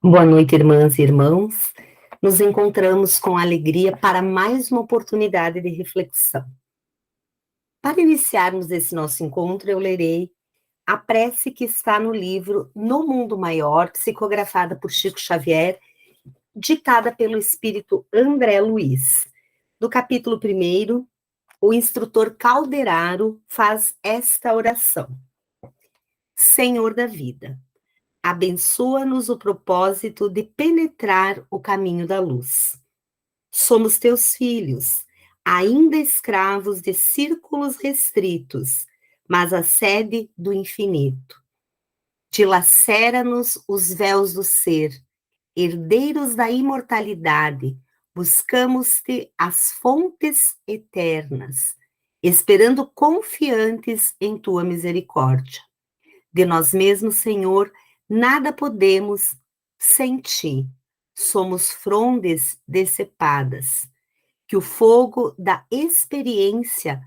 Boa noite, irmãs e irmãos. Nos encontramos com alegria para mais uma oportunidade de reflexão. Para iniciarmos esse nosso encontro, eu lerei a prece que está no livro No Mundo Maior, psicografada por Chico Xavier, ditada pelo espírito André Luiz. Do capítulo 1, o instrutor Calderaro faz esta oração: Senhor da vida, abençoa-nos o propósito de penetrar o caminho da luz. Somos teus filhos, ainda escravos de círculos restritos, mas a sede do infinito. Dilacera-nos os véus do ser, herdeiros da imortalidade, buscamos-te as fontes eternas, esperando confiantes em tua misericórdia. De nós mesmos, Senhor, nada podemos sem ti. Somos frondes decepadas, que o fogo da experiência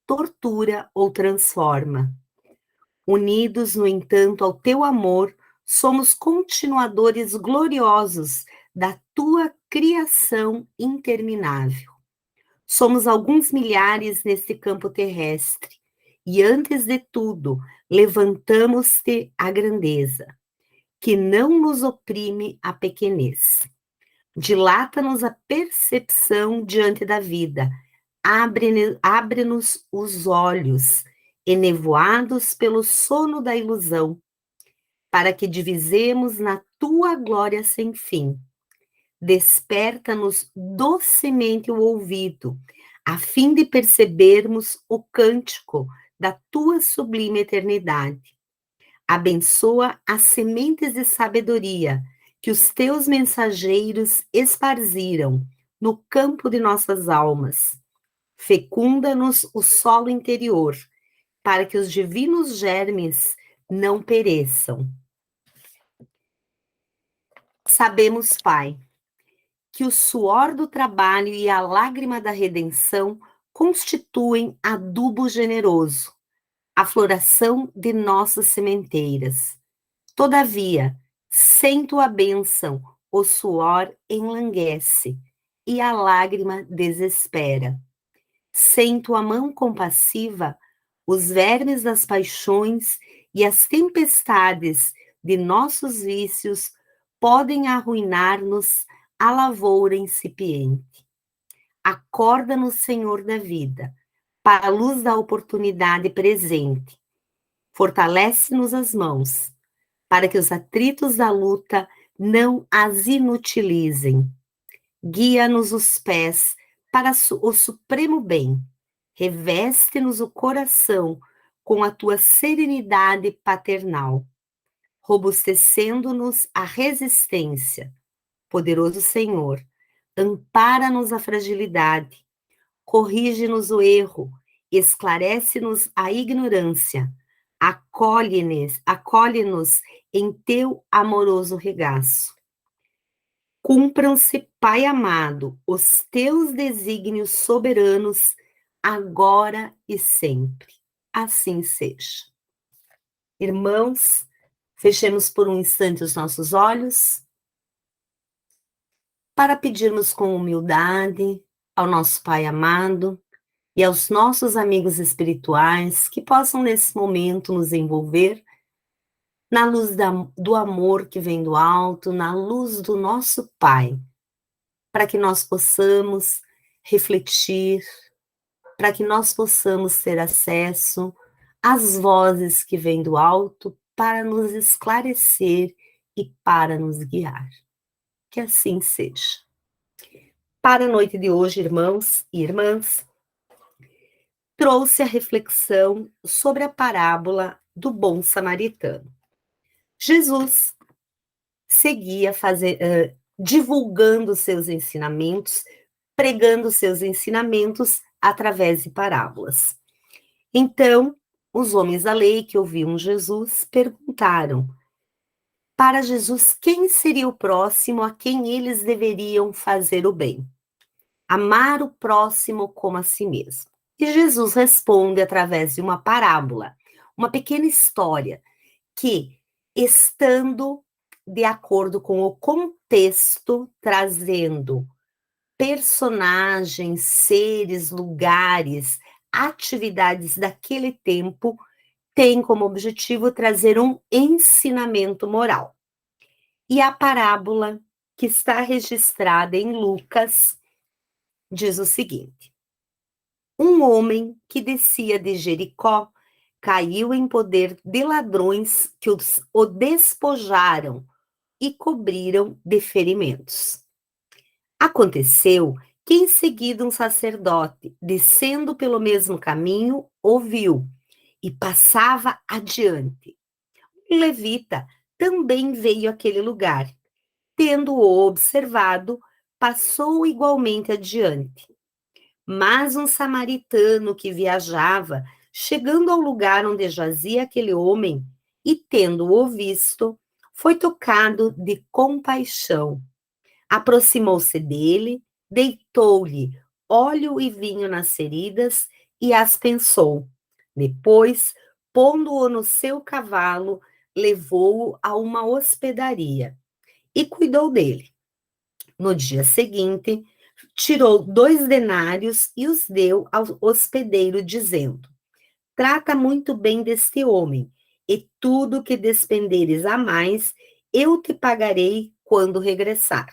tortura ou transforma. Unidos, no entanto, ao teu amor, somos continuadores gloriosos da tua criação interminável. Somos alguns milhares neste campo terrestre, e antes de tudo, levantamos-te a grandeza, que não nos oprime a pequenez. Dilata-nos a percepção diante da vida, abre-nos os olhos, enevoados pelo sono da ilusão, para que divisemos na tua glória sem fim. Desperta-nos docemente o ouvido, a fim de percebermos o cântico da tua sublime eternidade. Abençoa as sementes de sabedoria que os teus mensageiros esparziram no campo de nossas almas. Fecunda-nos o solo interior, para que os divinos germes não pereçam. Sabemos, Pai, que o suor do trabalho e a lágrima da redenção constituem adubo generoso, a floração de nossas sementeiras. Todavia, sem tua bênção, o suor enlanguece e a lágrima desespera. Sem tua mão compassiva, os vermes das paixões e as tempestades de nossos vícios podem arruinar-nos a lavoura incipiente. Acorda-nos, Senhor da vida, para a luz da oportunidade presente. Fortalece-nos as mãos, para que os atritos da luta não as inutilizem. Guia-nos os pés para o supremo bem. Reveste-nos o coração com a tua serenidade paternal, robustecendo-nos a resistência. Poderoso Senhor, ampara-nos a fragilidade, corrige-nos o erro, esclarece-nos a ignorância, acolhe-nos em teu amoroso regaço. Cumpram-se, Pai amado, os teus desígnios soberanos, agora e sempre. Assim seja. Irmãos, fechemos por um instante os nossos olhos, para pedirmos com humildade ao nosso Pai amado e aos nossos amigos espirituais que possam nesse momento nos envolver na luz do amor que vem do alto, na luz do nosso Pai, para que nós possamos refletir, para que nós possamos ter acesso às vozes que vêm do alto para nos esclarecer e para nos guiar. Que assim seja. Para a noite de hoje, irmãos e irmãs, trouxe a reflexão sobre a parábola do bom samaritano. Jesus seguia divulgando seus ensinamentos, pregando seus ensinamentos através de parábolas. Então, os homens da lei que ouviam Jesus perguntaram para Jesus quem seria o próximo a quem eles deveriam fazer o bem. Amar o próximo como a si mesmo. E Jesus responde através de uma parábola, uma pequena história, que, estando de acordo com o contexto, trazendo personagens, seres, lugares, atividades daquele tempo, tem como objetivo trazer um ensinamento moral. E a parábola que está registrada em Lucas diz o seguinte: um homem que descia de Jericó caiu em poder de ladrões que o despojaram e cobriram de ferimentos. Aconteceu que em seguida um sacerdote, descendo pelo mesmo caminho, o viu e passava adiante. Um levita também veio àquele lugar. Tendo-o observado, passou igualmente adiante. Mas um samaritano que viajava, chegando ao lugar onde jazia aquele homem, e tendo-o visto, foi tocado de compaixão. Aproximou-se dele, deitou-lhe óleo e vinho nas feridas e as pensou. Depois, pondo-o no seu cavalo, levou-o a uma hospedaria e cuidou dele. No dia seguinte, tirou 2 denários e os deu ao hospedeiro, dizendo: trata muito bem deste homem, e tudo que despenderes a mais, eu te pagarei quando regressar.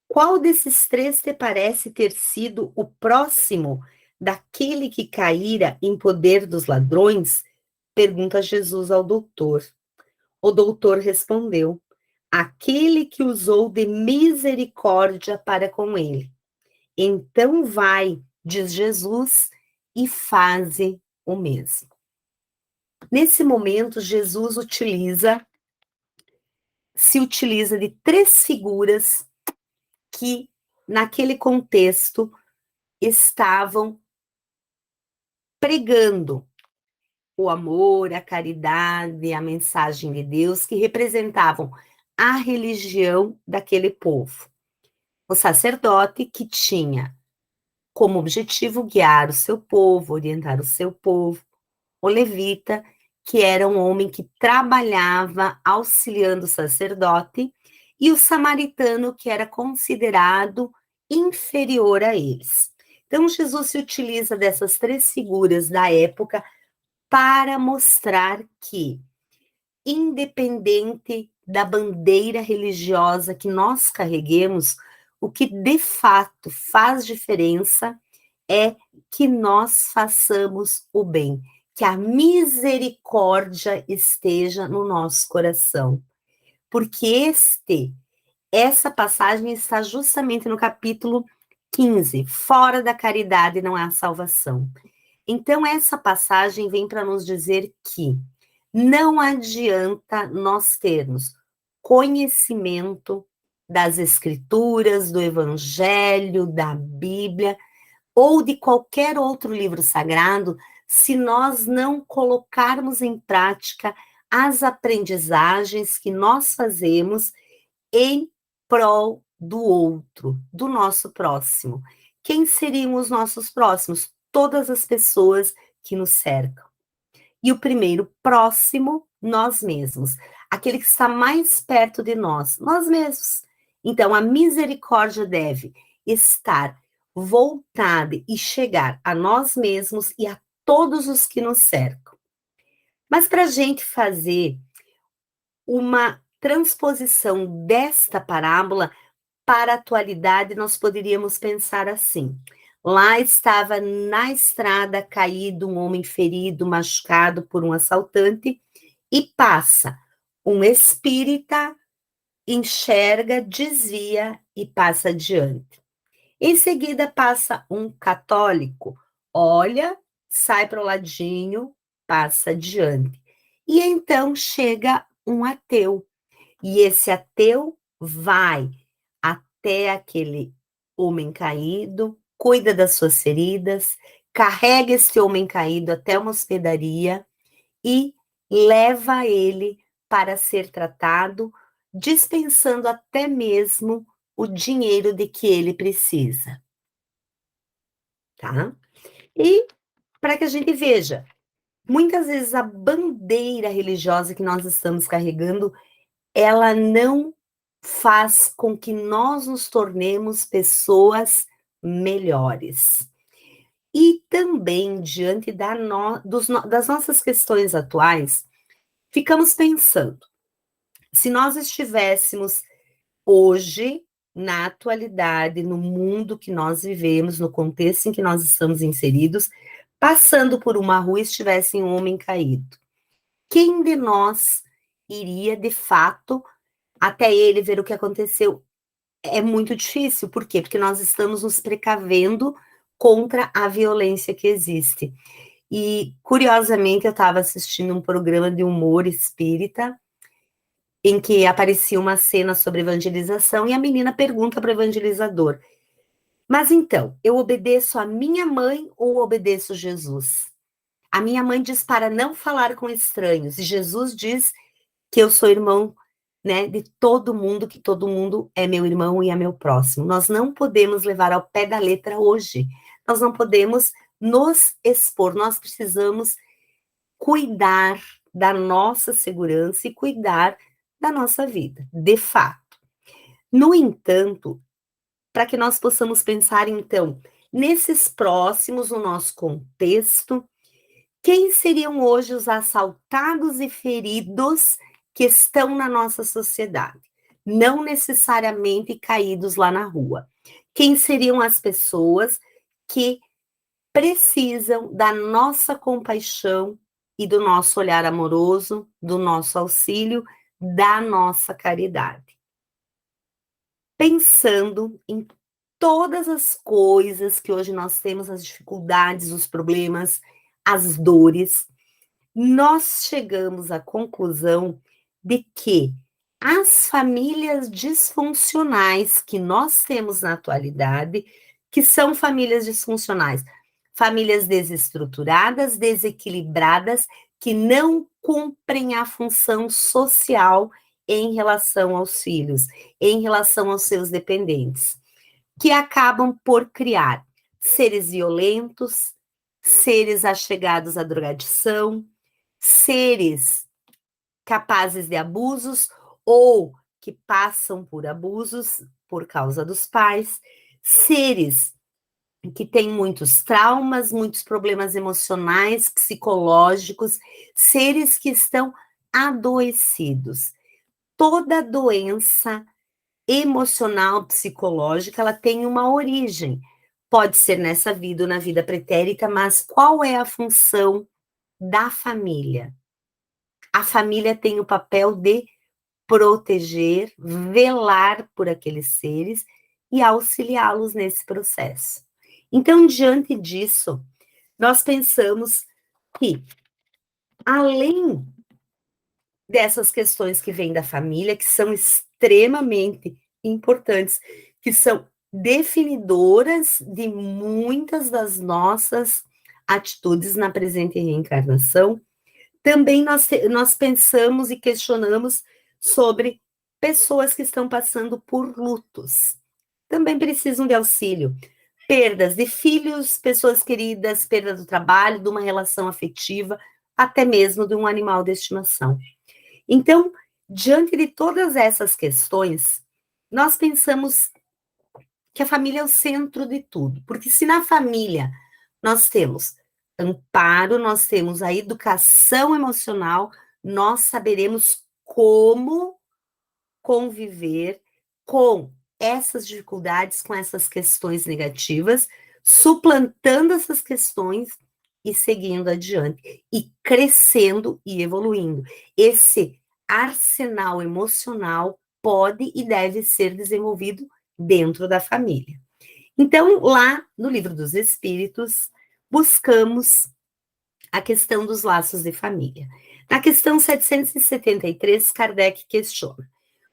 Qual desses 3 te parece ter sido o próximo daquele que caíra em poder dos ladrões? Pergunta Jesus ao doutor. O doutor respondeu: aquele que usou de misericórdia para com ele. Então vai, diz Jesus, e faze o mesmo. Nesse momento, Jesus se utiliza de 3 figuras que, naquele contexto, estavam pregando o amor, a caridade, a mensagem de Deus, que representavam a religião daquele povo. O sacerdote, que tinha como objetivo guiar o seu povo, orientar o seu povo. O levita, que era um homem que trabalhava auxiliando o sacerdote, e o samaritano, que era considerado inferior a eles. Então, Jesus se utiliza dessas 3 figuras da época para mostrar que, independente da bandeira religiosa que nós carreguemos, o que de fato faz diferença é que nós façamos o bem, que a misericórdia esteja no nosso coração. Porque essa passagem está justamente no capítulo 15, fora da caridade não há salvação. Então, essa passagem vem para nos dizer que não adianta nós termos conhecimento das Escrituras, do Evangelho, da Bíblia, ou de qualquer outro livro sagrado, se nós não colocarmos em prática as aprendizagens que nós fazemos em prol do outro, do nosso próximo. Quem seriam os nossos próximos? Todas as pessoas que nos cercam. E o primeiro próximo, nós mesmos. Aquele que está mais perto de nós mesmos. Então, a misericórdia deve estar voltada e chegar a nós mesmos e a todos os que nos cercam. Mas para a gente fazer uma transposição desta parábola para a atualidade, nós poderíamos pensar assim: lá estava na estrada caído um homem ferido, machucado por um assaltante, e passa um espírita, enxerga, desvia e passa adiante. Em seguida passa um católico, olha, sai para o ladinho, passa adiante. E então chega um ateu, e esse ateu vai até aquele homem caído, cuida das suas feridas, carrega esse homem caído até uma hospedaria e leva ele para ser tratado, dispensando até mesmo o dinheiro de que ele precisa, tá? E para que a gente veja, muitas vezes a bandeira religiosa que nós estamos carregando ela não faz com que nós nos tornemos pessoas melhores. E também, diante das nossas questões atuais, ficamos pensando, se nós estivéssemos hoje, na atualidade, no mundo que nós vivemos, no contexto em que nós estamos inseridos, passando por uma rua e estivesse um homem caído, quem de nós iria, de fato, até ele ver o que aconteceu? É muito difícil, por quê? Porque nós estamos nos precavendo contra a violência que existe. E, curiosamente, eu estava assistindo um programa de humor espírita, em que aparecia uma cena sobre evangelização, e a menina pergunta para o evangelizador, mas então, eu obedeço a minha mãe ou obedeço Jesus? A minha mãe diz para não falar com estranhos, e Jesus diz que eu sou irmão, né, de todo mundo, que todo mundo é meu irmão e é meu próximo. Nós não podemos levar ao pé da letra hoje. Nós não podemos nos expor. Nós precisamos cuidar da nossa segurança e cuidar da nossa vida, de fato. No entanto, para que nós possamos pensar, então, nesses próximos, no nosso contexto, quem seriam hoje os assaltados e feridos que estão na nossa sociedade? Não necessariamente caídos lá na rua. Quem seriam as pessoas que precisam da nossa compaixão e do nosso olhar amoroso, do nosso auxílio, da nossa caridade? Pensando em todas as coisas que hoje nós temos, as dificuldades, os problemas, as dores, nós chegamos à conclusão de que as famílias disfuncionais que nós temos na atualidade, que são famílias disfuncionais, famílias desestruturadas, desequilibradas, que não cumprem a função social em relação aos filhos, em relação aos seus dependentes, que acabam por criar seres violentos, seres achegados à drogadição, seres capazes de abusos ou que passam por abusos por causa dos pais, seres que têm muitos traumas, muitos problemas emocionais, psicológicos, seres que estão adoecidos. Toda doença emocional, psicológica, ela tem uma origem. Pode ser nessa vida ou na vida pretérita, mas qual é a função da família? A família tem o papel de proteger, velar por aqueles seres e auxiliá-los nesse processo. Então, diante disso, nós pensamos que, além dessas questões que vêm da família, que são extremamente importantes, que são definidoras de muitas das nossas atitudes na presente reencarnação, também nós pensamos e questionamos sobre pessoas que estão passando por lutos. Também precisam de auxílio. Perdas de filhos, pessoas queridas, perda do trabalho, de uma relação afetiva, até mesmo de um animal de estimação. Então, diante de todas essas questões, nós pensamos que a família é o centro de tudo, porque se na família nós temos amparo, nós temos a educação emocional, nós saberemos como conviver com essas dificuldades, com essas questões negativas, suplantando essas questões e seguindo adiante, e crescendo e evoluindo. Esse arsenal emocional pode e deve ser desenvolvido dentro da família. Então, lá no Livro dos Espíritos, buscamos a questão dos laços de família. Na questão 773, Kardec questiona: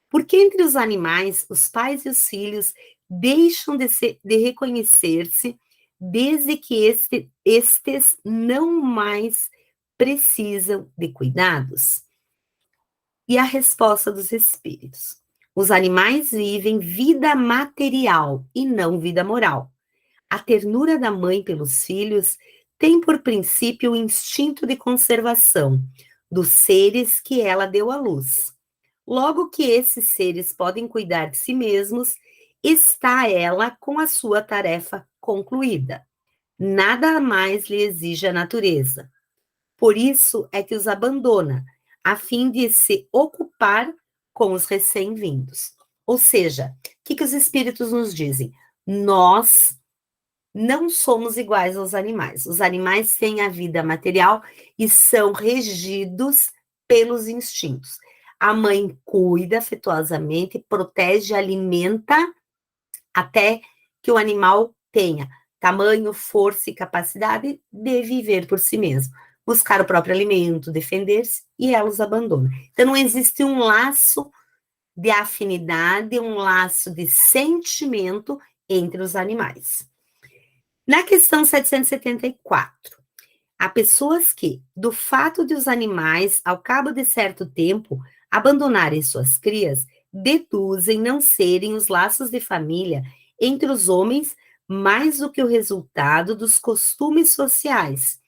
por que entre os animais, os pais e os filhos deixam de reconhecer-se desde que estes não mais precisam de cuidados? E a resposta dos espíritos: os animais vivem vida material e não vida moral. A ternura da mãe pelos filhos tem por princípio o instinto de conservação dos seres que ela deu à luz. Logo que esses seres podem cuidar de si mesmos, está ela com a sua tarefa concluída. Nada mais lhe exige a natureza. Por isso é que os abandona, a fim de se ocupar com os recém-vindos. Ou seja, o que os espíritos nos dizem? Nós não somos iguais aos animais. Os animais têm a vida material e são regidos pelos instintos. A mãe cuida afetuosamente, protege, alimenta até que o animal tenha tamanho, força e capacidade de viver por si mesmo, buscar o próprio alimento, defender-se, e ela os abandona. Então não existe um laço de afinidade, um laço de sentimento entre os animais. Na questão 774, há pessoas que, do fato de os animais, ao cabo de certo tempo, abandonarem suas crias, deduzem não serem os laços de família entre os homens mais do que o resultado dos costumes sociais,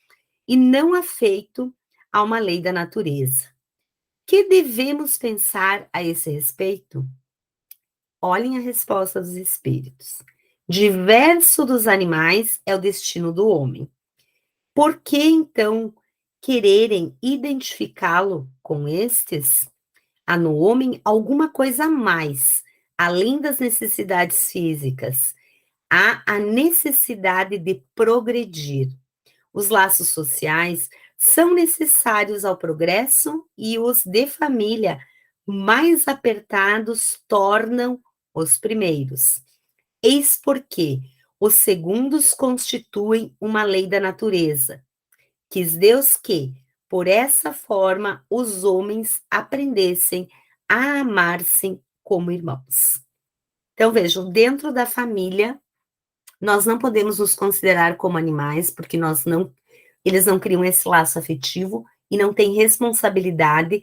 e não afeito a uma lei da natureza. Que devemos pensar a esse respeito? Olhem a resposta dos espíritos. Diverso dos animais é o destino do homem. Por que, então, quererem identificá-lo com estes? Há no homem alguma coisa a mais, além das necessidades físicas. Há a necessidade de progredir. Os laços sociais são necessários ao progresso e os de família mais apertados tornam os primeiros. Eis porque os segundos constituem uma lei da natureza. Quis Deus que, por essa forma, os homens aprendessem a amar-se como irmãos. Então, vejam, dentro da família, nós não podemos nos considerar como animais, porque eles não criam esse laço afetivo e não têm responsabilidade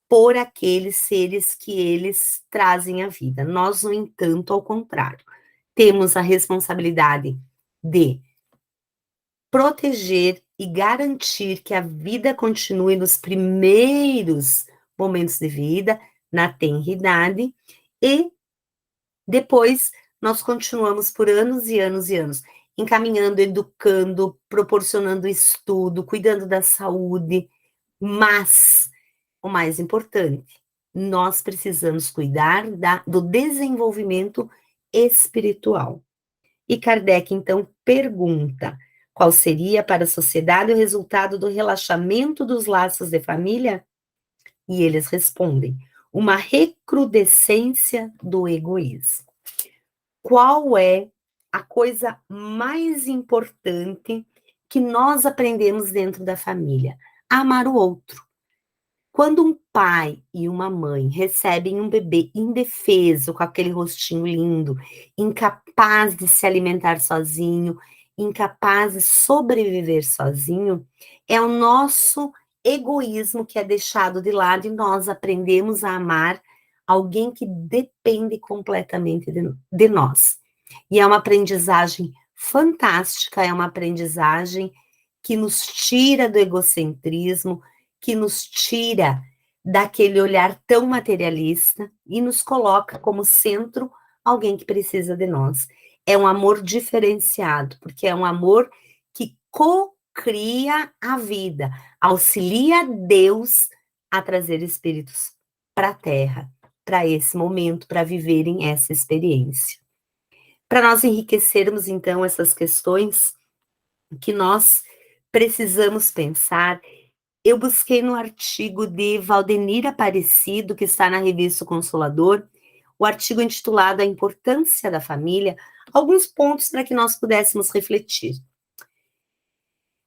por aqueles seres que eles trazem à vida. Nós, no entanto, ao contrário, temos a responsabilidade de proteger e garantir que a vida continue nos primeiros momentos de vida, na tenridade, e depois nós continuamos por anos e anos e anos, encaminhando, educando, proporcionando estudo, cuidando da saúde, mas o mais importante, nós precisamos cuidar do desenvolvimento espiritual. E Kardec, então, pergunta: qual seria para a sociedade o resultado do relaxamento dos laços de família? E eles respondem: uma recrudescência do egoísmo. Qual é a coisa mais importante que nós aprendemos dentro da família? Amar o outro. Quando um pai e uma mãe recebem um bebê indefeso, com aquele rostinho lindo, incapaz de se alimentar sozinho, incapaz de sobreviver sozinho, é o nosso egoísmo que é deixado de lado e nós aprendemos a amar alguém que depende completamente de nós. E é uma aprendizagem fantástica, é uma aprendizagem que nos tira do egocentrismo, que nos tira daquele olhar tão materialista e nos coloca como centro alguém que precisa de nós. É um amor diferenciado, porque é um amor que cocria a vida, auxilia Deus a trazer espíritos para a Terra, para esse momento, para viverem essa experiência. Para nós enriquecermos, então, essas questões que nós precisamos pensar, eu busquei no artigo de Valdenir Aparecido, que está na revista Consolador, o artigo intitulado A Importância da Família, alguns pontos para que nós pudéssemos refletir.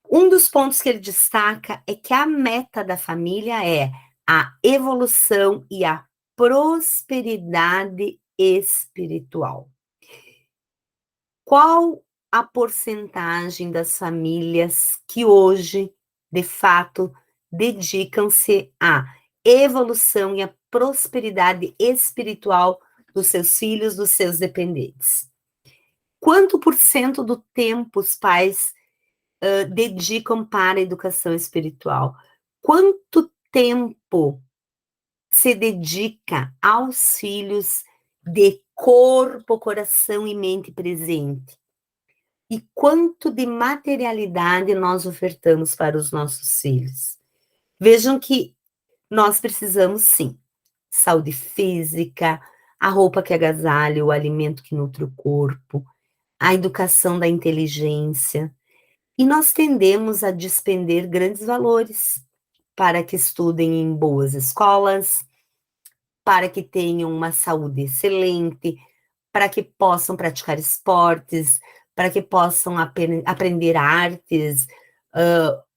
Um dos pontos que ele destaca é que a meta da família é a evolução e a prosperidade espiritual. Qual a porcentagem das famílias que hoje, de fato, dedicam-se à evolução e à prosperidade espiritual dos seus filhos, dos seus dependentes? Quanto por cento do tempo os pais dedicam para a educação espiritual? Quanto tempo se dedica aos filhos de corpo, coração e mente presente? E quanto de materialidade nós ofertamos para os nossos filhos? Vejam que nós precisamos, sim, saúde física, a roupa que agasalha, o alimento que nutre o corpo, a educação da inteligência. E nós tendemos a despender grandes valores para que estudem em boas escolas, para que tenham uma saúde excelente, para que possam praticar esportes, para que possam aprender artes,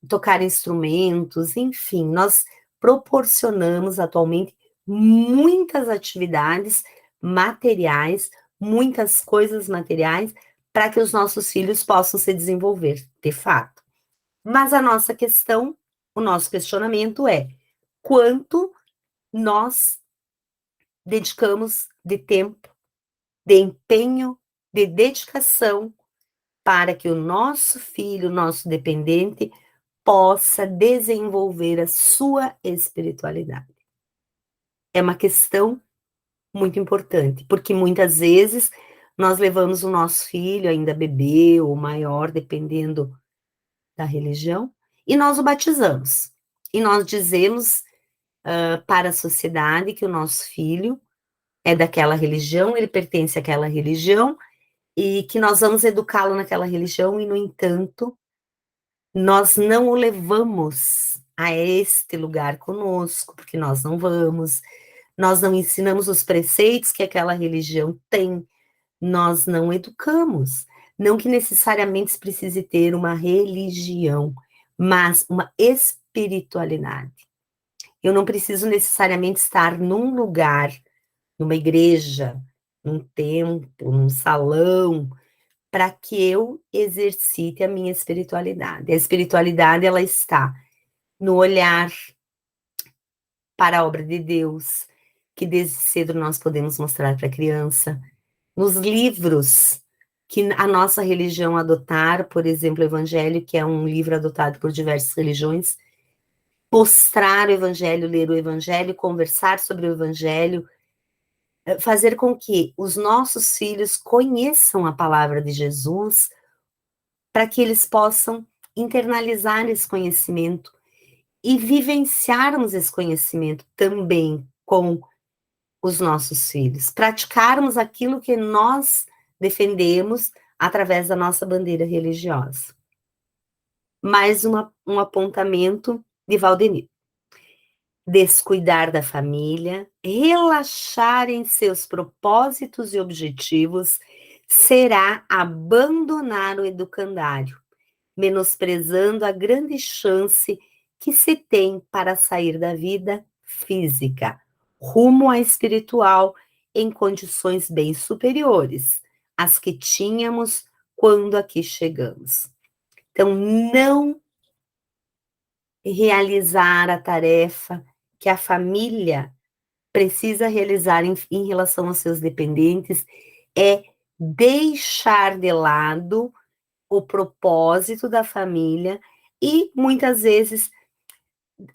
tocar instrumentos, enfim, nós proporcionamos atualmente muitas atividades materiais, muitas coisas materiais, para que os nossos filhos possam se desenvolver, de fato. Mas a nossa questão, o nosso questionamento é: quanto nós dedicamos de tempo, de empenho, de dedicação para que o nosso filho, nosso dependente, possa desenvolver a sua espiritualidade? É uma questão muito importante, porque muitas vezes nós levamos o nosso filho, ainda bebê ou maior, dependendo da religião, e nós o batizamos. E nós dizemos para a sociedade que o nosso filho é daquela religião, ele pertence àquela religião, e que nós vamos educá-lo naquela religião, e, no entanto, nós não o levamos a este lugar conosco, porque nós não vamos, nós não ensinamos os preceitos que aquela religião tem, nós não educamos. Não que necessariamente se precise ter uma religião, mas uma espiritualidade. Eu não preciso necessariamente estar num lugar, numa igreja, num templo, num salão, para que eu exercite a minha espiritualidade. A espiritualidade, ela está no olhar para a obra de Deus, que desde cedo nós podemos mostrar para a criança, nos livros que a nossa religião adotar, por exemplo, o Evangelho, que é um livro adotado por diversas religiões, mostrar o Evangelho, ler o Evangelho, conversar sobre o Evangelho, fazer com que os nossos filhos conheçam a palavra de Jesus, para que eles possam internalizar esse conhecimento e vivenciarmos esse conhecimento também com os nossos filhos, praticarmos aquilo que nós defendemos através da nossa bandeira religiosa. Mais um apontamento de Valdemir: descuidar da família, relaxar em seus propósitos e objetivos, será abandonar o educandário, menosprezando a grande chance que se tem para sair da vida física, rumo à espiritual, em condições bem superiores às que tínhamos quando aqui chegamos. Então, não realizar a tarefa que a família precisa realizar em relação aos seus dependentes é deixar de lado o propósito da família e, muitas vezes,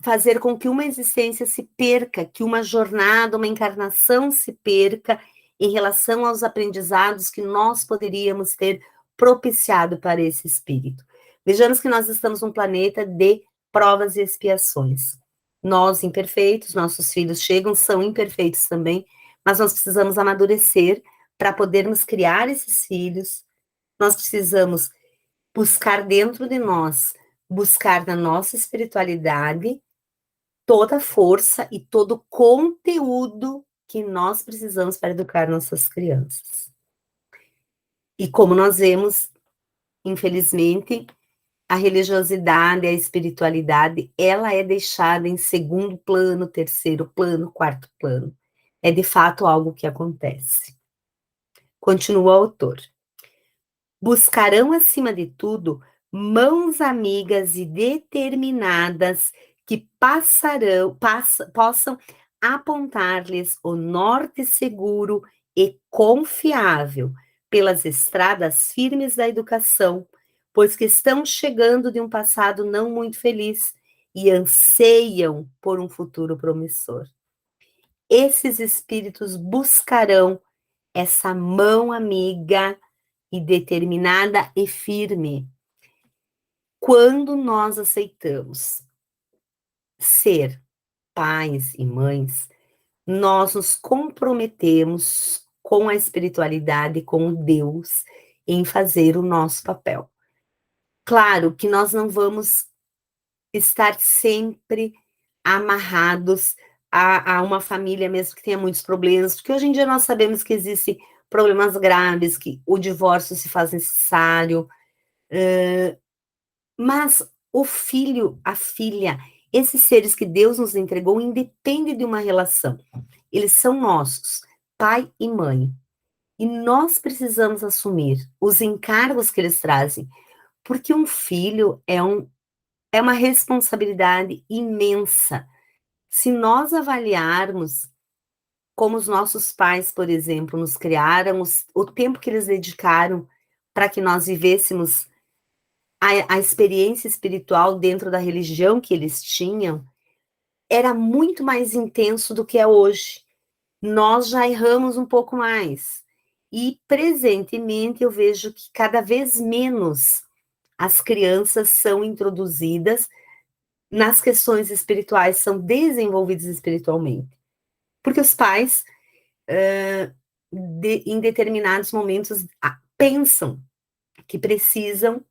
fazer com que uma existência se perca, que uma jornada, uma encarnação se perca em relação aos aprendizados que nós poderíamos ter propiciado para esse espírito. Vejamos que nós estamos num planeta de provas e expiações. Nós, imperfeitos, nossos filhos chegam, são imperfeitos também, mas nós precisamos amadurecer para podermos criar esses filhos. Nós precisamos buscar dentro de nós, buscar na nossa espiritualidade toda a força e todo o conteúdo que nós precisamos para educar nossas crianças. E como nós vemos, infelizmente, a religiosidade, a espiritualidade, ela é deixada em segundo plano, terceiro plano, quarto plano. É de fato algo que acontece. Continua o autor: buscarão, acima de tudo, mãos amigas e determinadas que possam apontar-lhes o norte seguro e confiável pelas estradas firmes da educação, pois que estão chegando de um passado não muito feliz e anseiam por um futuro promissor. esses espíritos buscarão essa mão amiga e determinada e firme. Quando nós aceitamos ser pais e mães, nós nos comprometemos com a espiritualidade, com Deus, em fazer o nosso papel. Claro que nós não vamos estar sempre amarrados a uma família, mesmo que tenha muitos problemas, porque hoje em dia nós sabemos que existem problemas graves, que o divórcio se faz necessário, mas o filho, a filha, esses seres que Deus nos entregou, independe de uma relação. Eles são nossos, pai e mãe. E nós precisamos assumir os encargos que eles trazem, porque um filho é uma responsabilidade imensa. Se nós avaliarmos como os nossos pais, por exemplo, nos criaram, o tempo que eles dedicaram para que nós vivêssemos a experiência espiritual dentro da religião que eles tinham, era muito mais intenso do que é hoje. Nós já erramos um pouco mais. E, presentemente, eu vejo que cada vez menos as crianças são introduzidas nas questões espirituais, são desenvolvidas espiritualmente. Porque os pais, em determinados momentos, pensam que precisam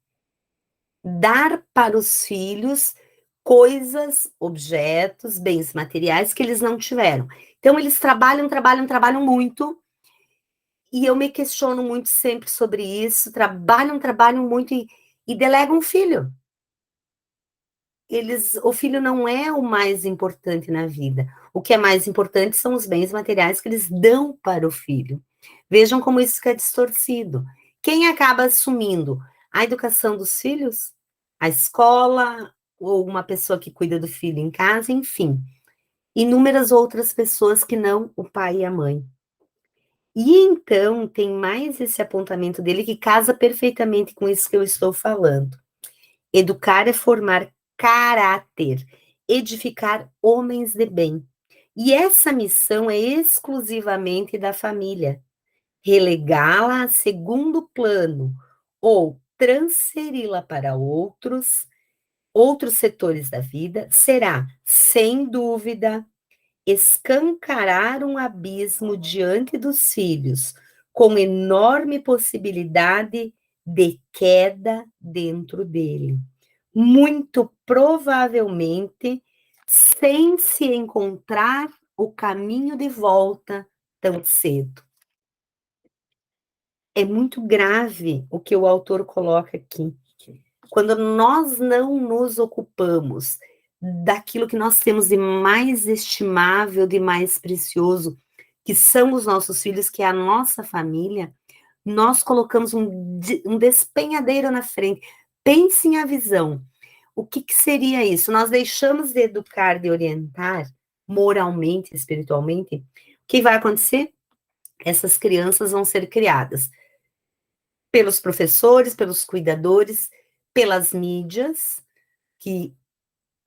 dar para os filhos coisas, objetos, bens materiais que eles não tiveram. Então, eles trabalham muito, e eu me questiono muito sempre sobre isso, trabalham muito e delegam o filho. O filho não é o mais importante na vida. O que é mais importante são os bens materiais que eles dão para o filho. Vejam como isso fica distorcido. Quem acaba assumindo a educação dos filhos? A escola, ou uma pessoa que cuida do filho em casa, enfim. Inúmeras outras pessoas que não o pai e a mãe. E então tem mais esse apontamento dele que casa perfeitamente com isso que eu estou falando. Educar é formar caráter, edificar homens de bem. E essa missão é exclusivamente da família. Relegá-la a segundo plano ou transferi-la para outros setores da vida será, sem dúvida, escancarar um abismo diante dos filhos, com enorme possibilidade de queda dentro dele. Muito provavelmente, sem se encontrar o caminho de volta tão cedo. É muito grave o que o autor coloca aqui. Quando nós não nos ocupamos daquilo que nós temos de mais estimável, de mais precioso, que são os nossos filhos, que é a nossa família, nós colocamos um despenhadeiro na frente. Pensem a visão. O que seria isso? Nós deixamos de educar, de orientar, moralmente, espiritualmente. O que vai acontecer? Essas crianças vão ser criadas pelos professores, pelos cuidadores, pelas mídias, que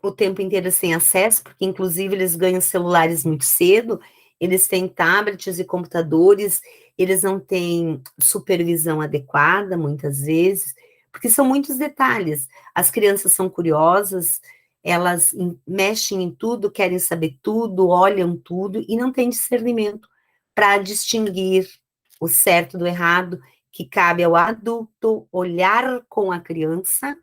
o tempo inteiro sem acesso, porque inclusive eles ganham celulares muito cedo, eles têm tablets e computadores, eles não têm supervisão adequada, muitas vezes, porque são muitos detalhes. As crianças são curiosas, elas mexem em tudo, querem saber tudo, olham tudo, e não têm discernimento para distinguir o certo do errado, que cabe ao adulto olhar com a criança,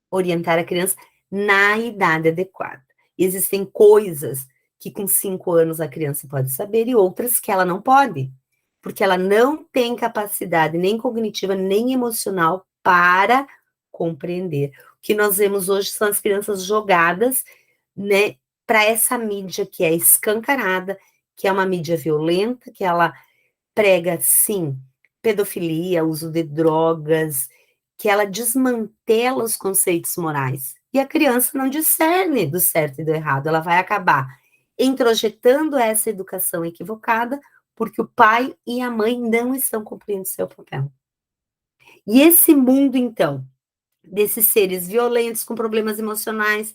orientar a criança na idade adequada. Existem coisas que com 5 anos a criança pode saber e outras que ela não pode, porque ela não tem capacidade nem cognitiva, nem emocional para compreender. O que nós vemos hoje são as crianças jogadas, né, para essa mídia que é escancarada, que é uma mídia violenta, que ela prega, sim, pedofilia, uso de drogas, que ela desmantela os conceitos morais. E a criança não discerne do certo e do errado, ela vai acabar introjetando essa educação equivocada, porque o pai e a mãe não estão cumprindo seu papel. E esse mundo, então, desses seres violentos, com problemas emocionais,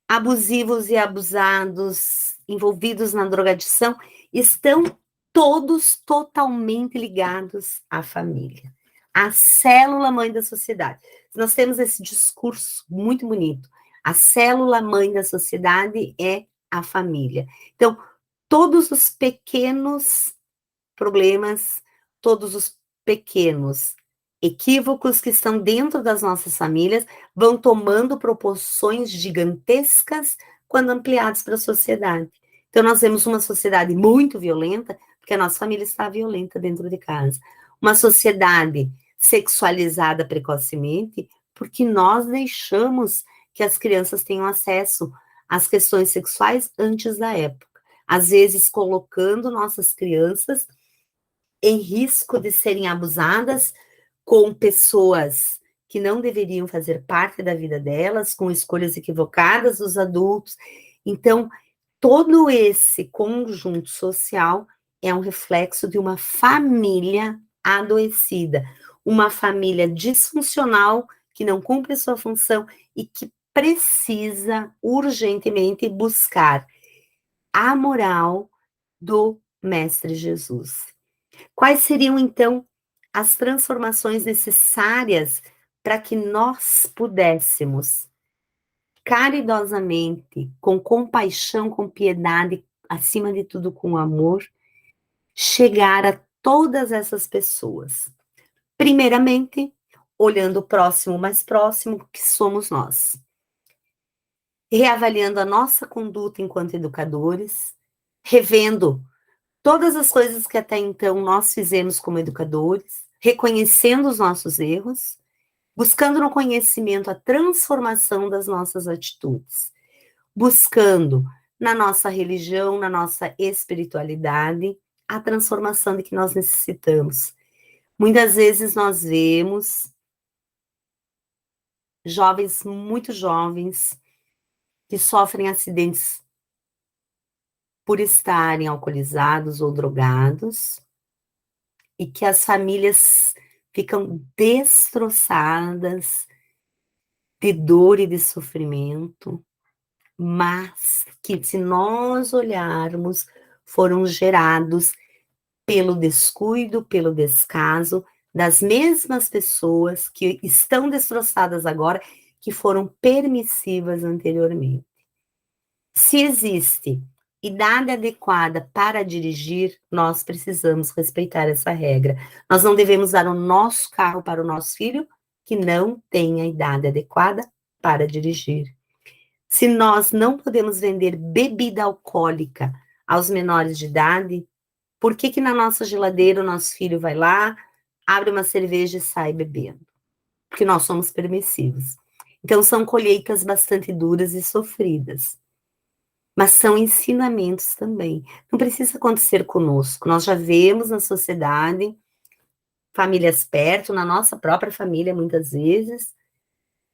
abusivos e abusados, envolvidos na drogadição, estão todos totalmente ligados à família, à célula-mãe da sociedade. Nós temos esse discurso muito bonito. A célula-mãe da sociedade é a família. Então, todos os pequenos problemas, todos os pequenos equívocos que estão dentro das nossas famílias vão tomando proporções gigantescas quando ampliados para a sociedade. Então, nós vemos uma sociedade muito violenta, porque a nossa família está violenta dentro de casa. Uma sociedade sexualizada precocemente, porque nós deixamos que as crianças tenham acesso às questões sexuais antes da época. Às vezes, colocando nossas crianças em risco de serem abusadas com pessoas que não deveriam fazer parte da vida delas, com escolhas equivocadas dos adultos. Então, todo esse conjunto social é um reflexo de uma família adoecida, uma família disfuncional que não cumpre sua função e que precisa urgentemente buscar a moral do Mestre Jesus. Quais seriam, então, as transformações necessárias para que nós pudéssemos, caridosamente, com compaixão, com piedade, acima de tudo com amor, chegar a todas essas pessoas? Primeiramente, olhando o próximo mais próximo, que somos nós. Reavaliando a nossa conduta enquanto educadores, revendo todas as coisas que até então nós fizemos como educadores, reconhecendo os nossos erros, buscando no conhecimento a transformação das nossas atitudes, buscando na nossa religião, na nossa espiritualidade, a transformação de que nós necessitamos. Muitas vezes nós vemos jovens, muito jovens, que sofrem acidentes por estarem alcoolizados ou drogados, e que as famílias ficam destroçadas de dor e de sofrimento, mas que, se nós olharmos, foram gerados pelo descuido, pelo descaso das mesmas pessoas que estão destroçadas agora, que foram permissivas anteriormente. Se existe idade adequada para dirigir, nós precisamos respeitar essa regra. Nós não devemos dar o nosso carro para o nosso filho que não tenha idade adequada para dirigir. Se nós não podemos vender bebida alcoólica aos menores de idade, por que que na nossa geladeira o nosso filho vai lá, abre uma cerveja e sai bebendo? Porque nós somos permissivos. Então, são colheitas bastante duras e sofridas. Mas são ensinamentos também. Não precisa acontecer conosco. Nós já vemos na sociedade, famílias perto, na nossa própria família, muitas vezes,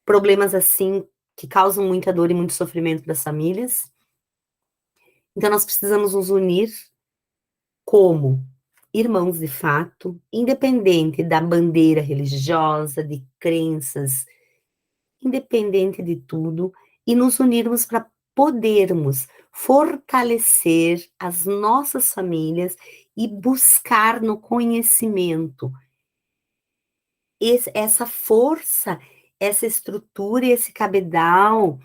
problemas assim que causam muita dor e muito sofrimento para as famílias. Então, nós precisamos nos unir como irmãos de fato, independente da bandeira religiosa, de crenças, independente de tudo, e nos unirmos para podermos fortalecer as nossas famílias e buscar no conhecimento essa força, essa estrutura e esse cabedal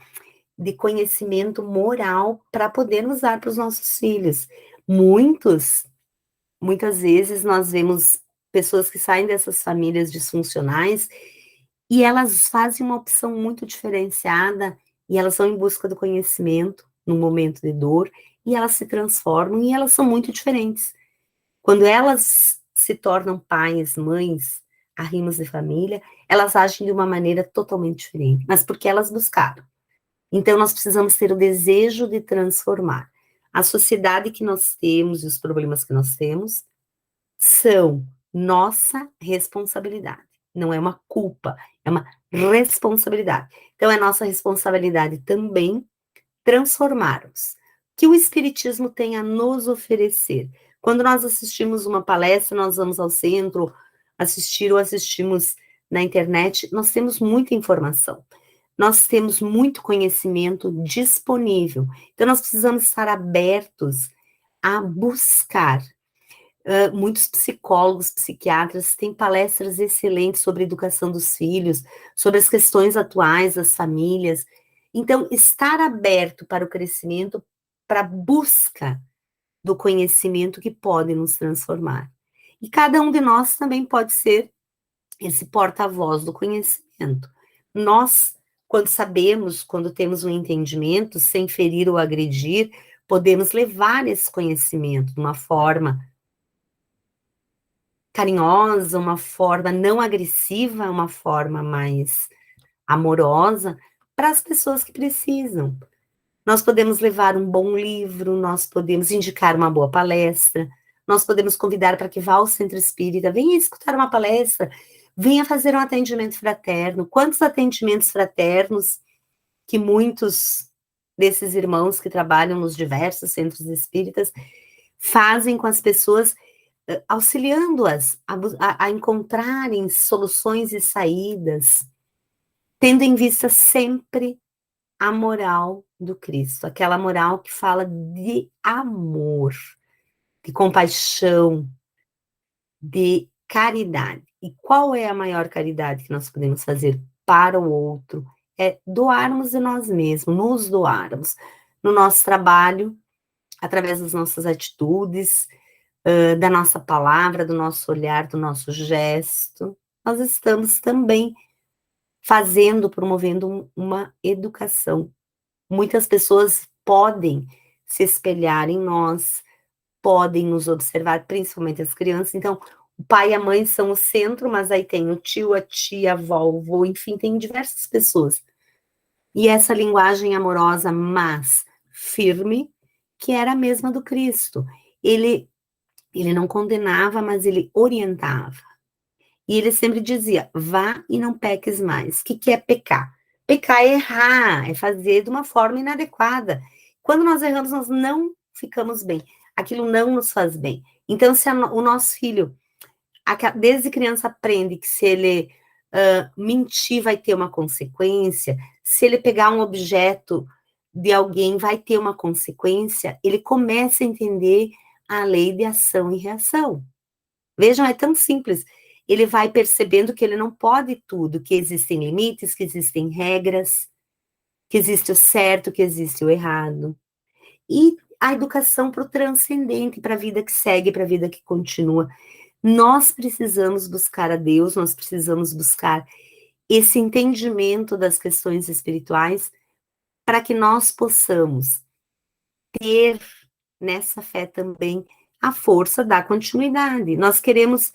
de conhecimento moral para podermos dar para os nossos filhos. Muitas vezes nós vemos pessoas que saem dessas famílias disfuncionais e elas fazem uma opção muito diferenciada e elas vão em busca do conhecimento no momento de dor e elas se transformam e elas são muito diferentes. Quando elas se tornam pais, mães, arrimos de família, elas agem de uma maneira totalmente diferente, mas porque elas buscaram. Então, nós precisamos ter o desejo de transformar. A sociedade que nós temos e os problemas que nós temos são nossa responsabilidade. Não é uma culpa, é uma responsabilidade. Então, é nossa responsabilidade também transformarmos. Que o Espiritismo tem a nos oferecer. Quando nós assistimos uma palestra, nós vamos ao centro assistir ou assistimos na internet, nós temos muita informação. nós temos muito conhecimento disponível. Então, nós precisamos estar abertos a buscar. Muitos psicólogos, psiquiatras têm palestras excelentes sobre educação dos filhos, sobre as questões atuais das famílias. Então, estar aberto para o crescimento, para a busca do conhecimento que pode nos transformar. E cada um de nós também pode ser esse porta-voz do conhecimento. Nós, quando sabemos, quando temos um entendimento, sem ferir ou agredir, podemos levar esse conhecimento de uma forma carinhosa, uma forma não agressiva, uma forma mais amorosa para as pessoas que precisam. Nós podemos levar um bom livro, nós podemos indicar uma boa palestra, nós podemos convidar para que vá ao centro espírita, venha escutar uma palestra, venha fazer um atendimento fraterno. Quantos atendimentos fraternos que muitos desses irmãos que trabalham nos diversos centros espíritas fazem com as pessoas, auxiliando-as a encontrarem soluções e saídas, tendo em vista sempre a moral do Cristo, aquela moral que fala de amor, de compaixão, de caridade. E qual é a maior caridade que nós podemos fazer para o outro? É doarmos de nós mesmos, nos doarmos no nosso trabalho, através das nossas atitudes, da nossa palavra, do nosso olhar, do nosso gesto. Nós estamos também fazendo, promovendo uma educação. Muitas pessoas podem se espelhar em nós, podem nos observar, principalmente as crianças. Então, o pai e a mãe são o centro, mas aí tem o tio, a tia, a avó, o avô, enfim, tem diversas pessoas. E essa linguagem amorosa, mas firme, que era a mesma do Cristo. Ele não condenava, mas ele orientava. E ele sempre dizia, vá e não peques mais. O que é pecar? Pecar é errar, é fazer de uma forma inadequada. Quando nós erramos, nós não ficamos bem. Aquilo não nos faz bem. Então, se o nosso filho, desde criança, aprende que se ele mentir, vai ter uma consequência, se ele pegar um objeto de alguém, vai ter uma consequência, ele começa a entender a lei de ação e reação. Vejam, é tão simples. Ele vai percebendo que ele não pode tudo, que existem limites, que existem regras, que existe o certo, que existe o errado. E a educação para o transcendente, para a vida que segue, para a vida que continua. Nós precisamos buscar a Deus, nós precisamos buscar esse entendimento das questões espirituais para que nós possamos ter nessa fé também a força da continuidade. Nós queremos,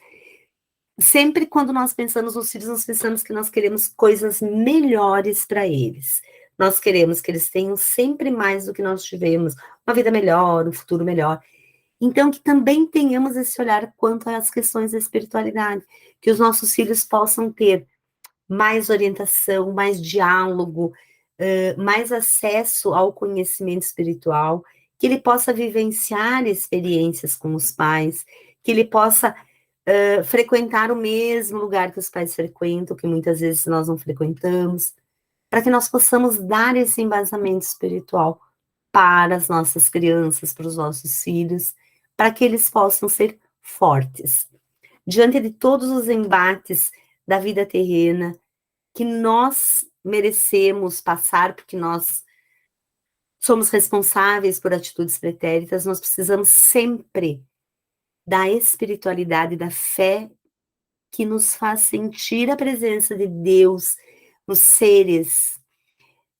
sempre quando nós pensamos nos filhos, nós pensamos que nós queremos coisas melhores para eles. Nós queremos que eles tenham sempre mais do que nós tivemos, uma vida melhor, um futuro melhor. Então, que também tenhamos esse olhar quanto às questões da espiritualidade, que os nossos filhos possam ter mais orientação, mais diálogo, mais acesso ao conhecimento espiritual, que ele possa vivenciar experiências com os pais, que ele possa frequentar o mesmo lugar que os pais frequentam, que muitas vezes nós não frequentamos, para que nós possamos dar esse embasamento espiritual para as nossas crianças, para os nossos filhos, para que eles possam ser fortes. Diante de todos os embates da vida terrena, que nós merecemos passar, porque nós somos responsáveis por atitudes pretéritas, nós precisamos sempre da espiritualidade, da fé, que nos faz sentir a presença de Deus nos seres,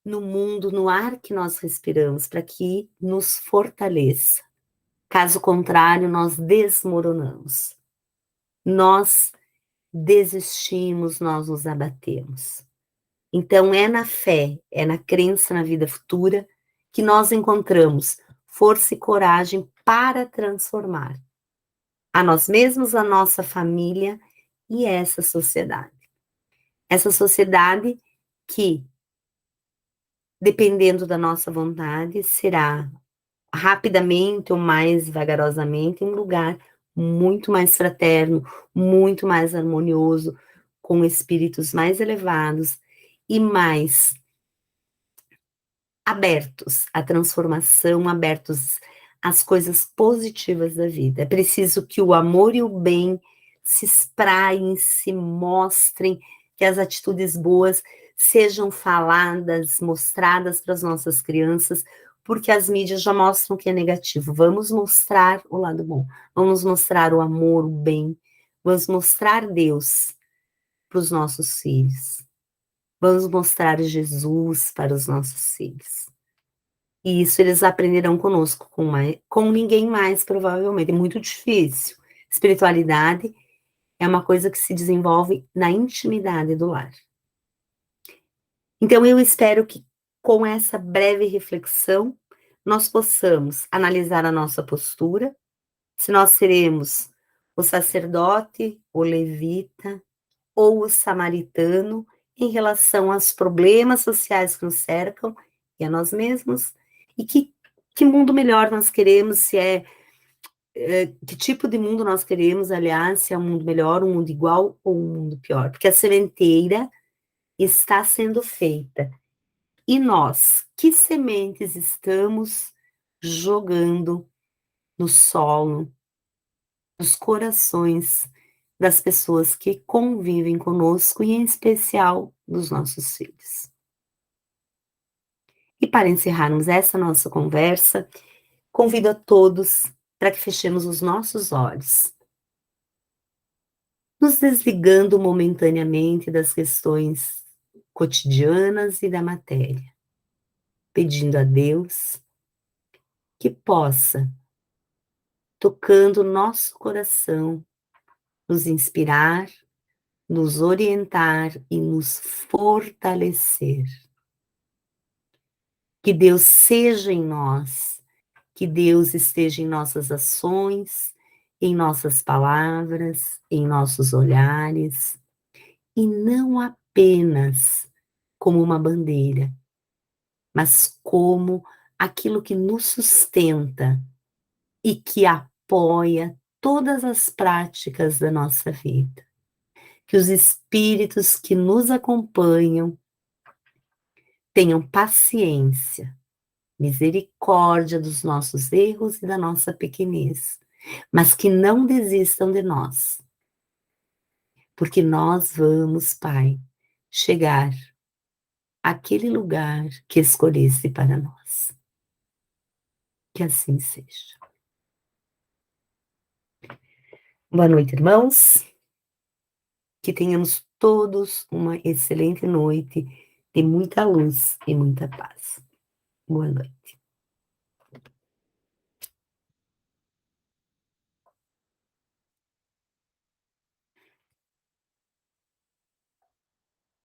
no mundo, no ar que nós respiramos, para que nos fortaleça. Caso contrário, nós desmoronamos. Nós desistimos, nós nos abatemos. Então, é na fé, é na crença na vida futura que nós encontramos força e coragem para transformar a nós mesmos, a nossa família e essa sociedade. Essa sociedade que, dependendo da nossa vontade, será rapidamente ou mais vagarosamente um lugar muito mais fraterno, muito mais harmonioso, com espíritos mais elevados e mais abertos à transformação, abertos às coisas positivas da vida. É preciso que o amor e o bem se espraiem, se mostrem, que as atitudes boas sejam faladas, mostradas para as nossas crianças, porque as mídias já mostram que é negativo. Vamos mostrar o lado bom, vamos mostrar o amor, o bem, vamos mostrar Deus para os nossos filhos. Vamos mostrar Jesus para os nossos filhos. E isso eles aprenderão conosco, com ninguém mais, provavelmente. É muito difícil. Espiritualidade é uma coisa que se desenvolve na intimidade do lar. Então, eu espero que, com essa breve reflexão, nós possamos analisar a nossa postura, se nós seremos o sacerdote, o levita, ou o samaritano em relação aos problemas sociais que nos cercam e a nós mesmos, e que mundo melhor nós queremos, se que tipo de mundo nós queremos, aliás, se é um mundo melhor, um mundo igual ou um mundo pior, porque a sementeira está sendo feita. E nós, que sementes estamos jogando no solo, nos corações das pessoas que convivem conosco e, em especial, dos nossos filhos. E para encerrarmos essa nossa conversa, convido a todos para que fechemos os nossos olhos, nos desligando momentaneamente das questões cotidianas e da matéria, pedindo a Deus que possa, tocando o nosso coração, nos inspirar, nos orientar e nos fortalecer. Que Deus seja em nós, que Deus esteja em nossas ações, em nossas palavras, em nossos olhares, e não apenas como uma bandeira, mas como aquilo que nos sustenta e que apoia todas as práticas da nossa vida. Que os espíritos que nos acompanham tenham paciência, misericórdia dos nossos erros e da nossa pequenez, mas que não desistam de nós, porque nós vamos, Pai, chegar àquele lugar que escolheste para nós. Que assim seja. Boa noite, irmãos. Que tenhamos todos uma excelente noite de muita luz e muita paz. Boa noite.